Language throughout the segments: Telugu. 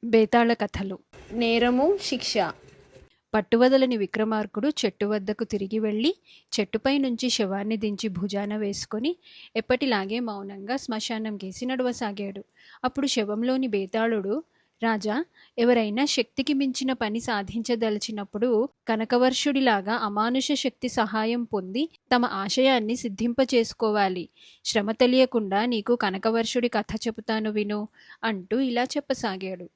బేతాళ కథలు. నేరము శిక్ష. పట్టువదలని విక్రమార్కుడు చెట్టు వద్దకు తిరిగి వెళ్ళి చెట్టుపై నుంచి శవాన్ని దించి భుజాన వేసుకొని ఎప్పటిలాగే మౌనంగా శ్మశానం కేసి నడవసాగాడు. అప్పుడు శవంలోని బేతాళుడు, రాజా, ఎవరైనా శక్తికి మించిన పని సాధించదలిచినప్పుడు కనకవర్షుడిలాగా అమానుష శక్తి సహాయం పొంది తమ ఆశయాన్ని సిద్ధింపచేసుకోవాలి. శ్రమ తెలియకుండా నీకు కనకవర్షుడి కథ చెబుతాను విను అంటూ ఇలా చెప్పసాగాడు.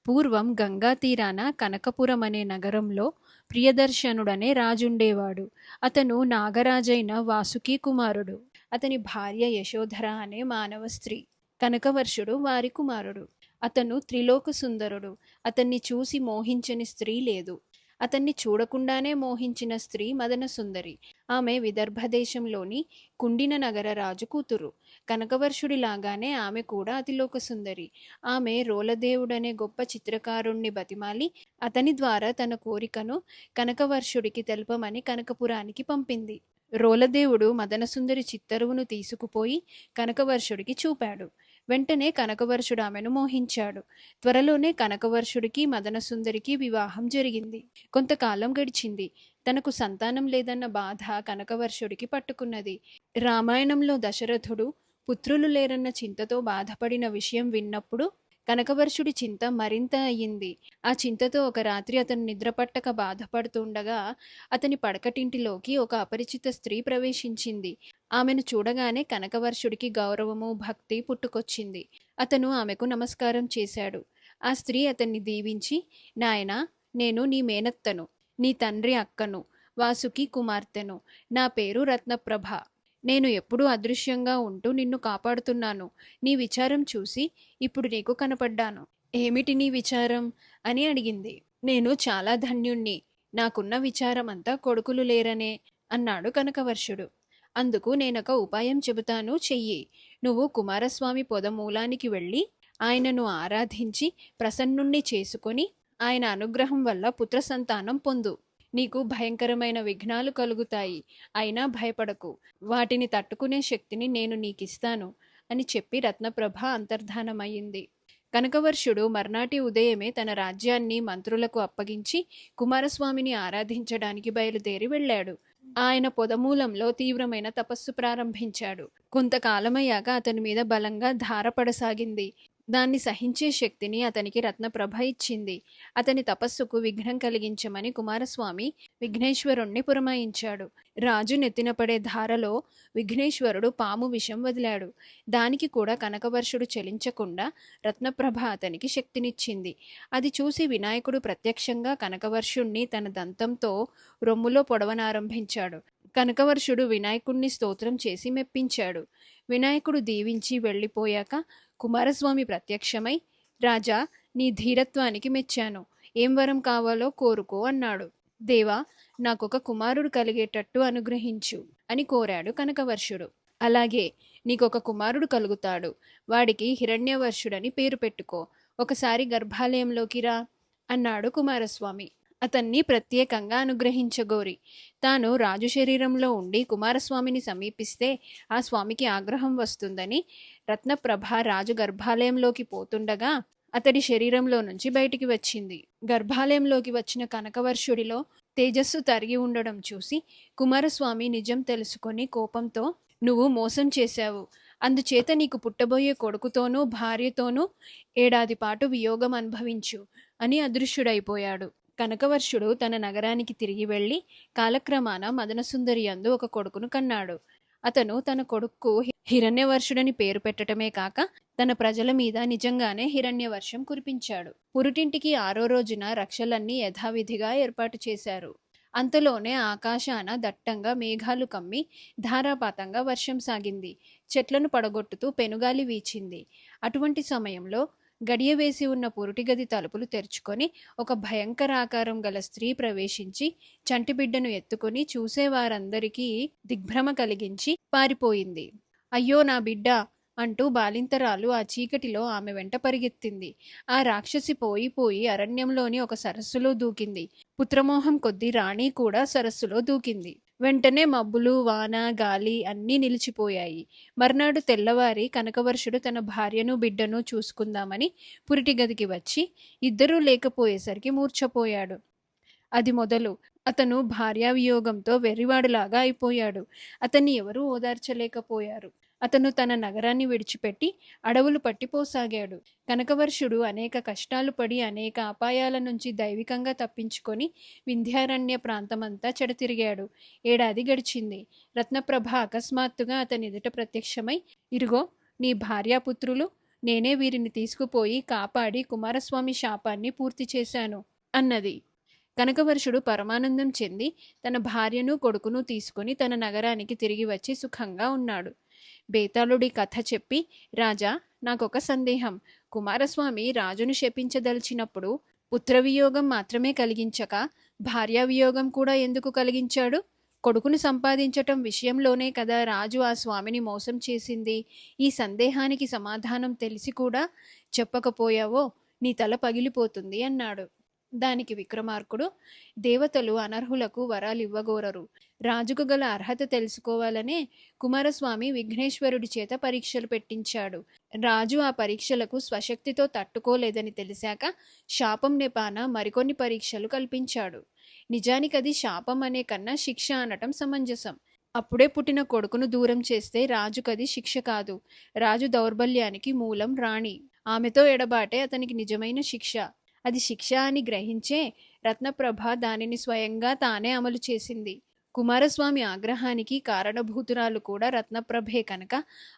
పూర్వం గంగా తీరాన కనకపురం అనే నగరంలో ప్రియదర్శనుడనే రాజుండేవాడు. అతను నాగరాజైన వాసుకి కుమారుడు. అతని భార్య యశోధర అనే మానవ స్త్రీ. కనకవర్షుడు వారి కుమారుడు. అతను త్రిలోక సుందరుడు. అతన్ని చూసి మోహించని స్త్రీ లేదు. అతన్ని చూడకుండానే మోహించిన స్త్రీ మదన సుందరి. ఆమె విదర్భదేశంలోని కుండిన నగర రాజు కూతురు. కనకవర్షుడిలాగానే ఆమె కూడా అతిలోక సుందరి. ఆమె రోలదేవుడనే గొప్ప చిత్రకారుణ్ణి బతిమాలి అతని ద్వారా తన కోరికను కనకవర్షుడికి తెలపమని కనకపురానికి పంపింది. రోలదేవుడు మదనసుందరి చిత్తరువును తీసుకుపోయి కనకవర్షుడికి చూపాడు. వెంటనే కనకవర్షుడు ఆమెను మోహించాడు. త్వరలోనే కనకవర్షుడికి మదనసుందరికి వివాహం జరిగింది. కొంతకాలం గడిచింది. తనకు సంతానం లేదన్న బాధ కనకవర్షుడికి పట్టుకున్నది. రామాయణంలో దశరథుడు పుత్రులు లేరన్న చింతతో బాధపడిన విషయం విన్నప్పుడు కనకవర్షుడి చింత మరింత అయ్యింది. ఆ చింతతో ఒక రాత్రి అతను నిద్రపట్టక బాధపడుతుండగా అతని పడకటింటిలోకి ఒక అపరిచిత స్త్రీ ప్రవేశించింది. ఆమెను చూడగానే కనకవర్షుడికి గౌరవము, భక్తి పుట్టుకొచ్చింది. అతను ఆమెకు నమస్కారం చేశాడు. ఆ స్త్రీ అతన్ని దీవించి, నాయనా, నేను నీ మేనత్తను, నీ తండ్రి అక్కను, వాసుకి కుమార్తెను. నా పేరు రత్నప్రభ. నేను ఎప్పుడూ అదృశ్యంగా ఉంటూ నిన్ను కాపాడుతున్నాను. నీ విచారం చూసి ఇప్పుడు నీకు కనపడ్డాను. ఏమిటి నీ విచారం అని అడిగింది. నేను చాలా ధన్యుణ్ణి. నాకున్న విచారం అంతా కొడుకులు లేరనే అన్నాడు కనకవర్షుడు. అందుకు నేనొక ఉపాయం చెబుతాను, చెయ్యి. నువ్వు కుమారస్వామి పొదమూలానికి వెళ్ళి ఆయనను ఆరాధించి ప్రసన్నుణ్ణి చేసుకొని ఆయన అనుగ్రహం వల్ల పుత్ర సంతానం పొందు. నీకు భయంకరమైన విఘ్నాలు కలుగుతాయి. అయినా భయపడకు. వాటిని తట్టుకునే శక్తిని నేను నీకిస్తాను అని చెప్పి రత్నప్రభ అంతర్ధానమయ్యింది. కనకవర్షుడు మర్నాటి ఉదయమే తన రాజ్యాన్ని మంత్రులకు అప్పగించి కుమారస్వామిని ఆరాధించడానికి బయలుదేరి వెళ్ళాడు. ఆయన పొదమూలంలో తీవ్రమైన తపస్సు ప్రారంభించాడు. కొంతకాలమయ్యాక అతని మీద బలంగా ధారపడసాగింది. దాన్ని సహించే శక్తిని అతనికి రత్నప్రభ ఇచ్చింది. అతని తపస్సుకు విఘ్నం కలిగించమని కుమారస్వామి విఘ్నేశ్వరుణ్ణి పురమాయించాడు. రాజు నెత్తిన పడే ధారలో విఘ్నేశ్వరుడు పాము విషం వదిలాడు. దానికి కూడా కనకవర్షుడు చలించకుండా రత్నప్రభ అతనికి శక్తినిచ్చింది. అది చూసి వినాయకుడు ప్రత్యక్షంగా కనకవర్షుణ్ణి తన దంతంతో రొమ్ములో పొడవనారంభించాడు. కనకవర్షుడు వినాయకుణ్ణి స్తోత్రం చేసి మెప్పించాడు. వినాయకుడు దీవించి వెళ్ళిపోయాక కుమారస్వామి ప్రత్యక్షమై, రాజా, నీ ధీరత్వానికి మెచ్చాను. ఏం వరం కావాలో కోరుకో అన్నాడు. దేవా, నాకొక కుమారుడు కలిగేటట్టు అనుగ్రహించు అని కోరాడు కనకవర్షుడు. అలాగే, నీకొక కుమారుడు కలుగుతాడు. వాడికి హిరణ్యవర్షుడని పేరు పెట్టుకో. ఒకసారి గర్భాలయంలోకి రా అన్నాడు కుమారస్వామి అతన్ని ప్రత్యేకంగా అనుగ్రహించగోరి. తాను రాజు శరీరంలో ఉండి కుమారస్వామిని సమీపిస్తే ఆ స్వామికి ఆగ్రహం వస్తుందని రత్నప్రభ రాజు గర్భాలయంలోకి పోతుండగా అతడి శరీరంలో నుంచి బయటికి వచ్చింది. గర్భాలయంలోకి వచ్చిన కనకవర్షుడిలో తేజస్సు తరిగి ఉండడం చూసి కుమారస్వామి నిజం తెలుసుకొని కోపంతో, నువ్వు మోసం చేశావు. అందుచేత నీకు పుట్టబోయే కొడుకుతోనూ భార్యతోనూ ఏడాది పాటు వియోగం అనుభవించు అని అదృశ్యుడైపోయాడు. కనకవర్షుడు తన నగరానికి తిరిగి వెళ్ళి కాలక్రమాన మదనసుందరి యందు ఒక కొడుకును కన్నాడు. అతను తన కొడుక్కు హిరణ్యవర్షుడని పేరు పెట్టడమే కాక తన ప్రజల మీద నిజంగానే హిరణ్యవర్షం కురిపించాడు. పురిటింటికి 6వ రోజున రక్షలన్నీ యథావిధిగా ఏర్పాటు చేశారు. అంతలోనే ఆకాశాన దట్టంగా మేఘాలు కమ్మి ధారాపాతంగా వర్షం సాగింది. చెట్లను పడగొట్టుతూ పెనుగాలి వీచింది. అటువంటి సమయంలో గడియ వేసి ఉన్న పురుటిగది తలుపులు తెరుచుకొని ఒక భయంకర ఆకారం గల స్త్రీ ప్రవేశించి చంటిబిడ్డను ఎత్తుకొని చూసేవారందరికీ దిగ్భ్రమ కలిగించి పారిపోయింది. అయ్యో నా బిడ్డ అంటూ బాలింతరాలు ఆ చీకటిలో ఆమె వెంట పరిగెత్తింది. ఆ రాక్షసి పోయి అరణ్యంలోని ఒక సరస్సులో దూకింది. పుత్రమోహం కొద్దీ రాణి కూడా సరస్సులో దూకింది. వెంటనే మబ్బులు, వాన, గాలి అన్నీ నిలిచిపోయాయి. మర్నాడు తెల్లవారి కనకవర్షుడు తన భార్యను, బిడ్డను చూసుకుందామని పురిటి గదికి వచ్చి ఇద్దరూ లేకపోయేసరికి మూర్ఛపోయాడు. అది మొదలు అతను భార్యావియోగంతో వెర్రివాడులాగా అయిపోయాడు. అతన్ని ఎవరూ ఓదార్చలేకపోయారు. అతను తన నగరాన్ని విడిచిపెట్టి అడవులు పట్టిపోసాగాడు. కనకవర్షుడు అనేక కష్టాలు పడి అనేక అపాయాల నుంచి దైవికంగా తప్పించుకొని వింధ్యారణ్య ప్రాంతమంతా చెడతిరిగాడు. 7 ఏడాది గడిచింది. రత్నప్రభ అకస్మాత్తుగా అతని ఎదుట ప్రత్యక్షమై, ఇరుగో నీ భార్యాపుత్రులు, నేనే వీరిని తీసుకుపోయి కాపాడి కుమారస్వామి శాపాన్ని పూర్తి చేశాను అన్నది. కనకవర్షుడు పరమానందం చెంది తన భార్యను, కొడుకును తీసుకుని తన నగరానికి తిరిగి వచ్చి సుఖంగా ఉన్నాడు. బేతాళుడి కథ చెప్పి, రాజా, నాకొక సందేహం. కుమారస్వామి రాజును శపించదలిచినప్పుడు పుత్రవియోగం మాత్రమే కలిగించక భార్యావియోగం కూడా ఎందుకు కలిగించాడు? కొడుకును సంపాదించటం విషయంలోనే కదా రాజు ఆ స్వామిని మోసం చేసింది. ఈ సందేహానికి సమాధానం తెలిసి కూడా చెప్పకపోయావో నీ తల పగిలిపోతుంది అన్నాడు. దానికి విక్రమార్కుడు, దేవతలు అనర్హులకు వరాలు ఇవ్వగోరరు. రాజుకు గల అర్హత తెలుసుకోవాలనే కుమారస్వామి విఘ్నేశ్వరుడి చేత పరీక్షలు పెట్టించాడు. రాజు ఆ పరీక్షలకు స్వశక్తితో తట్టుకోలేదని తెలిసాక శాపం నెపాన మరికొన్ని పరీక్షలు కల్పించాడు. నిజానికది శాపం అనే కన్నా శిక్ష అనటం సమంజసం. అప్పుడే పుట్టిన కొడుకును దూరం చేస్తే రాజుకది శిక్ష కాదు. రాజు దౌర్బల్యానికి మూలం రాణి. ఆమెతో ఎడబాటే అతనికి నిజమైన శిక్ష. అది శిక్ష అని గ్రహించే రత్నప్రభ దానిని స్వయంగా తానే అమలు చేసింది. కుమారస్వామి ఆగ్రహానికి కారణభూతురాలు కూడా రత్నప్రభే కనుక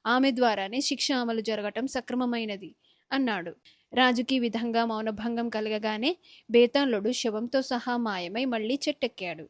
ఆమె ద్వారానే శిక్ష అమలు జరగటం సక్రమమైనది అన్నాడు. రాజుకి విధంగా మౌనభంగం కలగగానే బేతాళుడు శవంతో సహా మాయమై మళ్ళీ చెట్టెక్కాడు.